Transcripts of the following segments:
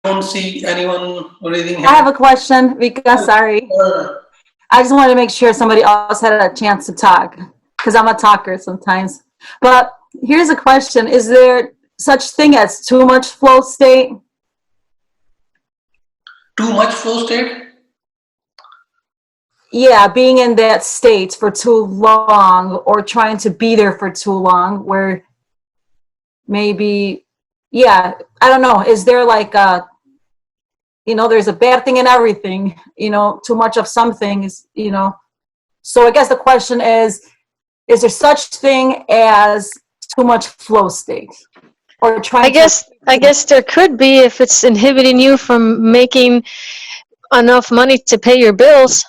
don't see anyone raising I have hand. a question, Vika, sorry. I just wanted to make sure somebody else had a chance to talk because I'm a talker sometimes. But here's a question. Is there such thing as too much flow state? Too much flow state? Yeah, being in that state for too long or trying to be there for too long where maybe, yeah, I don't know. Is there like a, there's a bad thing in everything, too much of some things, So I guess the question is there such thing as too much flow state? Or trying to. I guess there could be if it's inhibiting you from making enough money to pay your bills.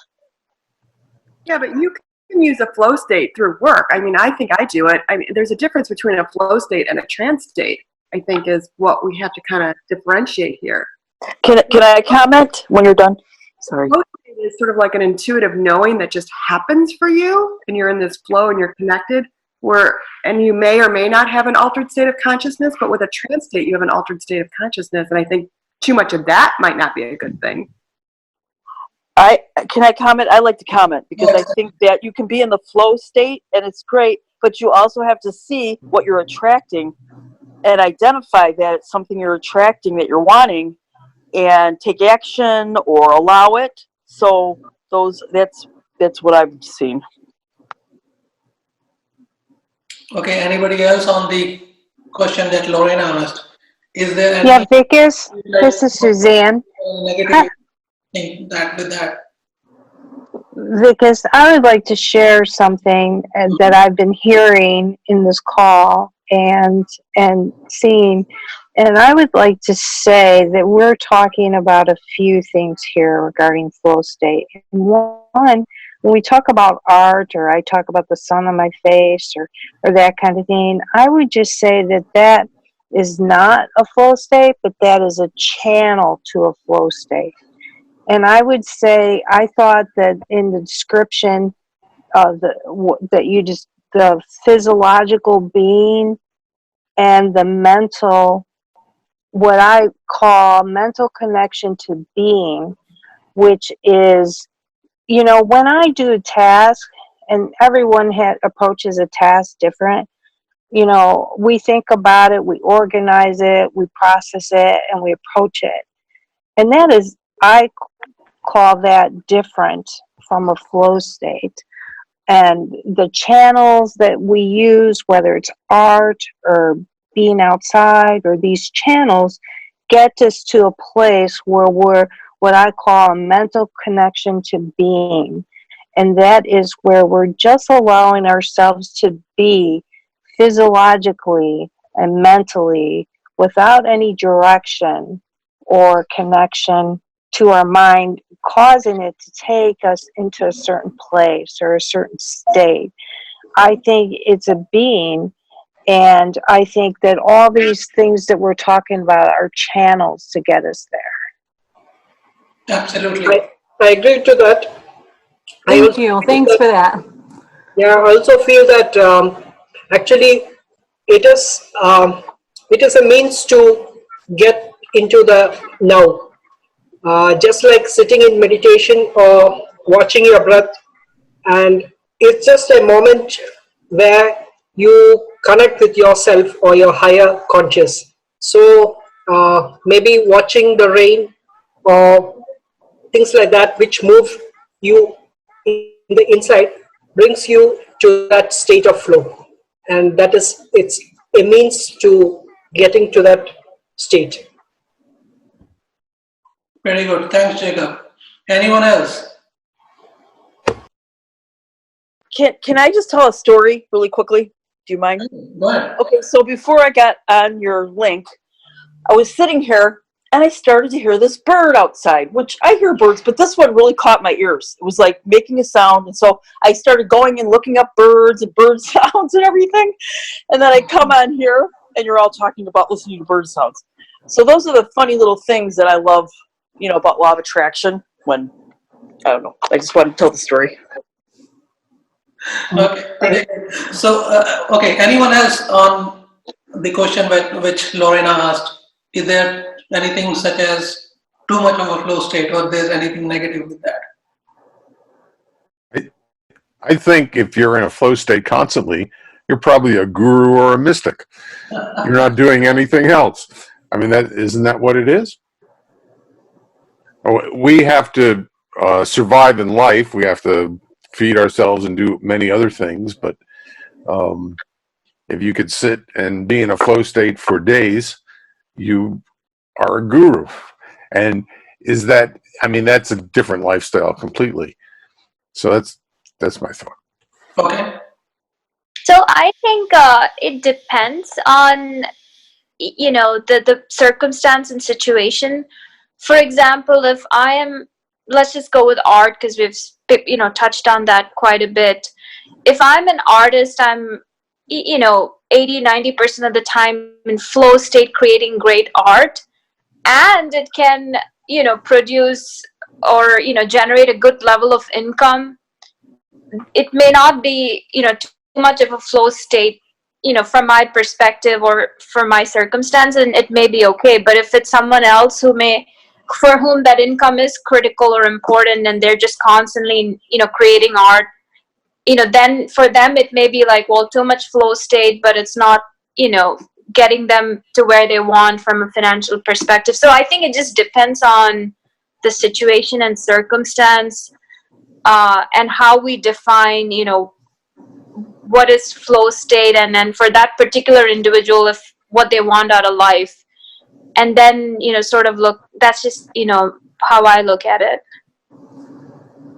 Yeah, but you can use a flow state through work. I mean, I think I do it. I mean, there's a difference between a flow state and a trance state, I think, is what we have to kind of differentiate here. Can I comment when you're done? Sorry. Flow state is sort of like an intuitive knowing that just happens for you, and you're in this flow and you're connected. And you may or may not have an altered state of consciousness, but with a trance state, you have an altered state of consciousness, and I think too much of that might not be a good thing. Can I comment? I like to comment because I think that you can be in the flow state and it's great, but you also have to see what you're attracting and identify that it's something you're attracting that you're wanting and take action or allow it. So that's what I've seen. Okay, anybody else on the question that Lorena asked? Is there any Yeah, Vickers, this is Suzanne. negative thing with that? Vickers, I would like to share something that I've been hearing in this call and seeing. And I would like to say that we're talking about a few things here regarding flow state. One, when we talk about art or I talk about the sun on my face or that kind of thing, I would just say that is not a flow state, but that is a channel to a flow state. And I would say, I thought that in the description of the physiological being and the mental, what I call mental connection to being, which is, when I do a task, and everyone approaches a task different, we think about it, we organize it, we process it, and we approach it. And that is, I call that different from a flow state. And the channels that we use, whether it's art or being outside, or these channels get us to a place where we're what I call a mental connection to being. And that is where we're just allowing ourselves to be physiologically and mentally without any direction or connection to our mind, causing it to take us into a certain place or a certain state. I think it's a being, and I think that all these things that we're talking about are channels to get us there. Absolutely. I agree to that. Thank you. Thanks for that. Yeah, I also feel that actually it is a means to get into the now. Just like sitting in meditation or watching your breath, and it's just a moment where you connect with yourself or your higher conscious. So maybe watching the rain or things like that which move you in the inside brings you to that state of flow, and it's a means to getting to that state. Very good. Thanks, Jacob. Anyone else? Can I just tell a story really quickly? Do you mind? Go ahead. Okay, so before I got on your link, I was sitting here and I started to hear this bird outside, which I hear birds, but this one really caught my ears. It was like making a sound. And so I started going and looking up birds and bird sounds and everything. And then I come on here and you're all talking about listening to bird sounds. So those are the funny little things that I love, about law of attraction when, I don't know, I just want to tell the story. Okay. So, anyone else on the question which Lorena asked? Is there Anything such as too much of a flow state, or there's anything negative with that? I think if you're in a flow state constantly, you're probably a guru or a mystic. You're not doing anything else. I mean, isn't that what it is? We have to survive in life. We have to feed ourselves and do many other things. But if you could sit and be in a flow state for days, you are a guru. And I mean, that's a different lifestyle completely. So that's my thought. Okay. So I think it depends on, you know, the circumstance and situation. For example, if I am, let's just go with art because we've, you know, touched on that quite a bit. If I'm an artist, I'm, you know, 80-90% of the time in flow state creating great art, and it can, you know, produce or, you know, generate a good level of income. It may not be, you know, too much of a flow state, you know, from my perspective or for my circumstance, and it may be okay. But if it's someone else for whom that income is critical or important, and they're just constantly, you know, creating art, you know, then for them it may be like, well, too much flow state, but it's not, you know, getting them to where they want from a financial perspective. So I think it just depends on the situation and circumstance, and how we define, you know, what is flow state, and then for that particular individual, if what they want out of life, and then, you know, sort of look, that's just, you know, how I look at it.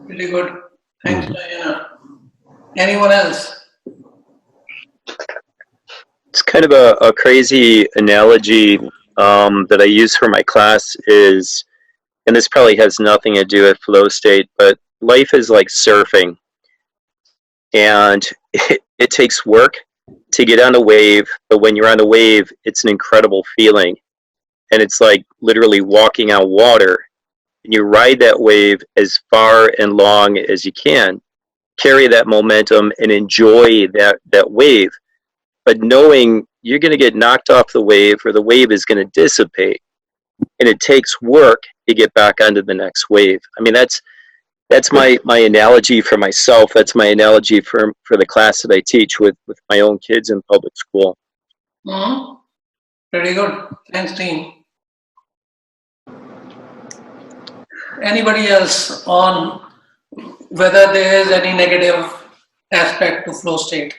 Really good. Thanks, Diana. Anyone else? It's kind of a crazy analogy that I use for my class is, and this probably has nothing to do with flow state, but life is like surfing. And it takes work to get on a wave, but when you're on a wave, it's an incredible feeling. And it's like literally walking on water. And you ride that wave as far and long as you can, carry that momentum and enjoy that wave. But knowing you're going to get knocked off the wave, or the wave is going to dissipate. And it takes work to get back onto the next wave. I mean, that's my analogy for myself. That's my analogy for the class that I teach with my own kids in public school. Mm-hmm. Pretty good. Thanks, team. Anybody else on whether there is any negative aspect to flow state?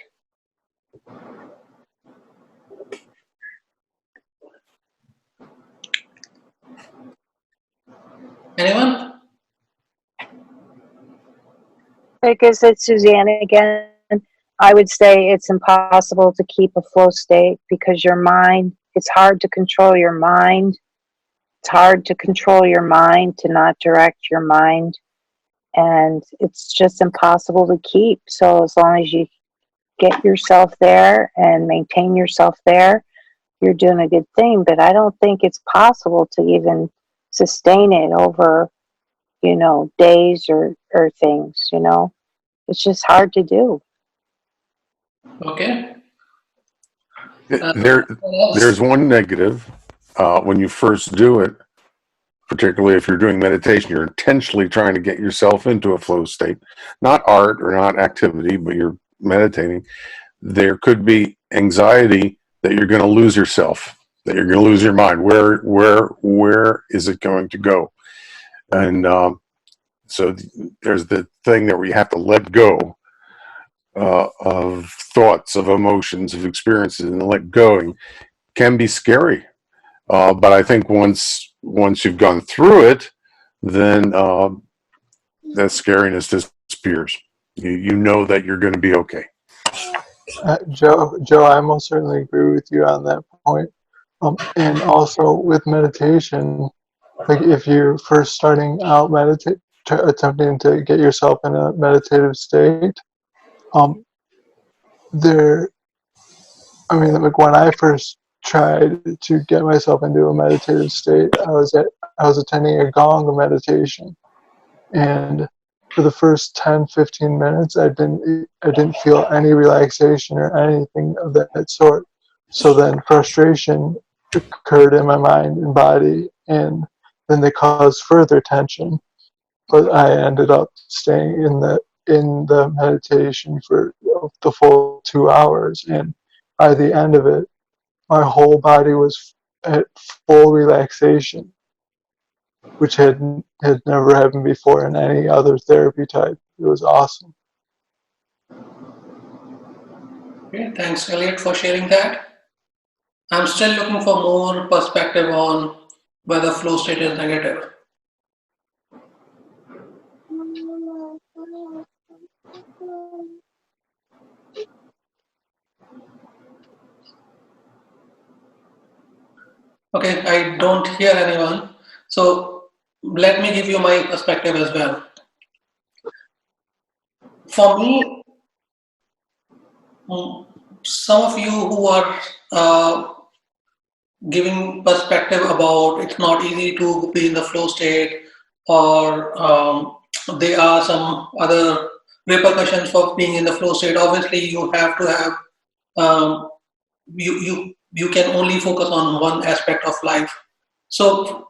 Anyone? Like I said, Suzanne, again, I would say it's impossible to keep a flow state because your mind, it's hard to control your mind. It's hard to control your mind, to not direct your mind. And it's just impossible to keep. So as long as you get yourself there and maintain yourself there, you're doing a good thing. But I don't think it's possible to even sustain it over, you know, days or things, you know. It's just hard to do. Okay. There's one negative when you first do it, particularly if you're doing meditation. You're intentionally trying to get yourself into a flow state, not art or not activity, but you're meditating. There could be anxiety that you're going to lose yourself, that you're going to lose your mind. Where is it going to go? And so there's the thing that we have to let go of thoughts, of emotions, of experiences, and let go can be scary. But I think once you've gone through it, then that scariness disappears. You know that you're going to be okay. Joe, I most certainly agree with you on that point. And also with meditation, like if you're first starting out attempting to get yourself in a meditative state, like when I first tried to get myself into a meditative state, I was attending a gong meditation, and for the first 10-15 minutes, I didn't feel any relaxation or anything of that sort. So then frustration occurred in my mind and body, and then they caused further tension. But I ended up staying in the meditation for the full 2 hours, and by the end of it, my whole body was at full relaxation, which had never happened before in any other therapy type. It was awesome. Okay, thanks, Elliot, for sharing that. I'm still looking for more perspective on whether flow state is negative. Okay, I don't hear anyone. So let me give you my perspective as well. For me, some of you who are giving perspective about it's not easy to be in the flow state, or there are some other repercussions for being in the flow state. Obviously, you have to have um, you can only focus on one aspect of life. So,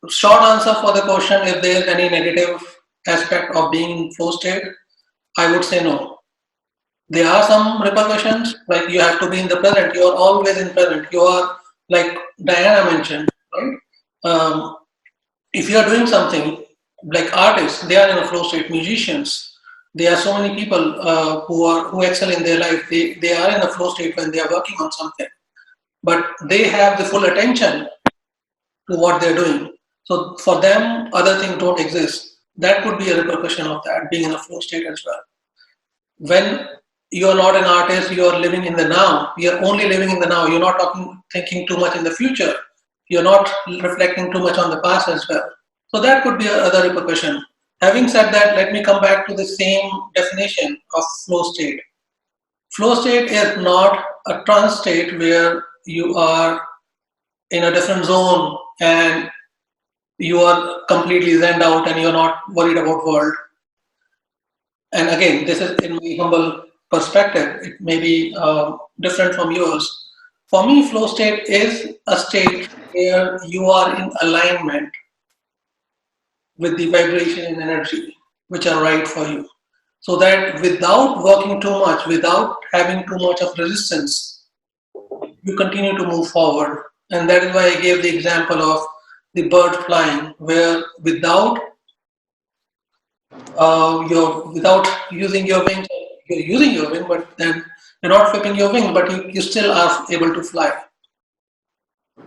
short answer for the question: if there is any negative aspect of being in flow state, I would say no. There are some repercussions, like you have to be in the present. You are always in present. You are, like Diana mentioned, right? If you are doing something, like artists, they are in a flow state. Musicians, there are so many people who excel in their life. They are in a flow state when they are working on something, but they have the full attention to what they're doing. So for them, other things don't exist. That could be a repercussion of that, being in a flow state as well. When you're not an artist, you're living in the now. You're only living in the now. You're not thinking too much in the future. You're not reflecting too much on the past as well. So that could be another repercussion. Having said that, let me come back to the same definition of flow state. Flow state is not a trance state where you are in a different zone and you are completely zened out and you're not worried about world. And again, this is in my humble perspective. It may be different from yours. For me, flow state is a state where you are in alignment with the vibration and energy which are right for you. So that without working too much, without having too much of resistance, you continue to move forward. And that is why I gave the example of the bird flying, where without without using your wings, you're using your wing, but then you're not flipping your wing, but you still are able to fly.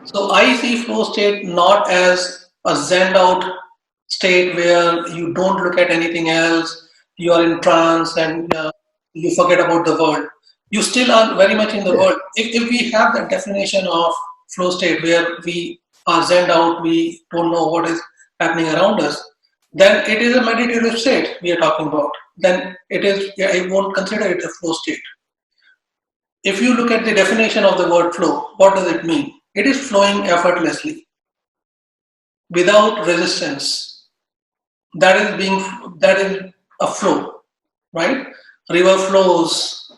So I see flow state not as a zen out state where you don't look at anything else, you are in trance and you forget about the world. You still are very much in the world. If we have that definition of flow state where we are zen out, we don't know what is happening around us, then it is a meditative state we are talking about. Then it is, I won't consider it a flow state. If you look at the definition of the word flow, what does it mean? It is flowing effortlessly, without resistance. That is a flow, right? River flows,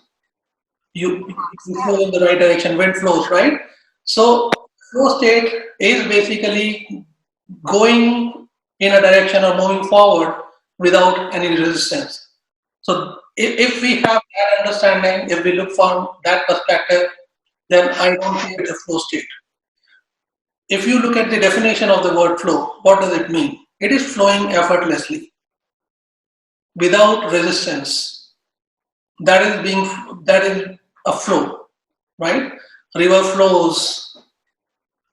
you flow in the right direction, wind flows, right? So flow state is basically going in a direction or moving forward without any resistance. So if we have that understanding, if we look from that perspective, then I don't think it's a flow state. If you look at the definition of the word flow, what does it mean? It is flowing effortlessly, without resistance. That is a flow, right? River flows,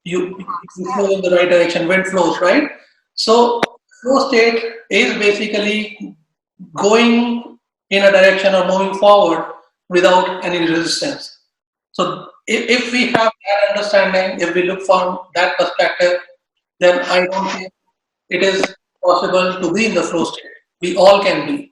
you flow in the right direction, wind flows, right? So flow state is basically going in a direction or moving forward without any resistance. So if we have that understanding, if we look from that perspective, then I don't think it is possible to be in the flow state. We all can be.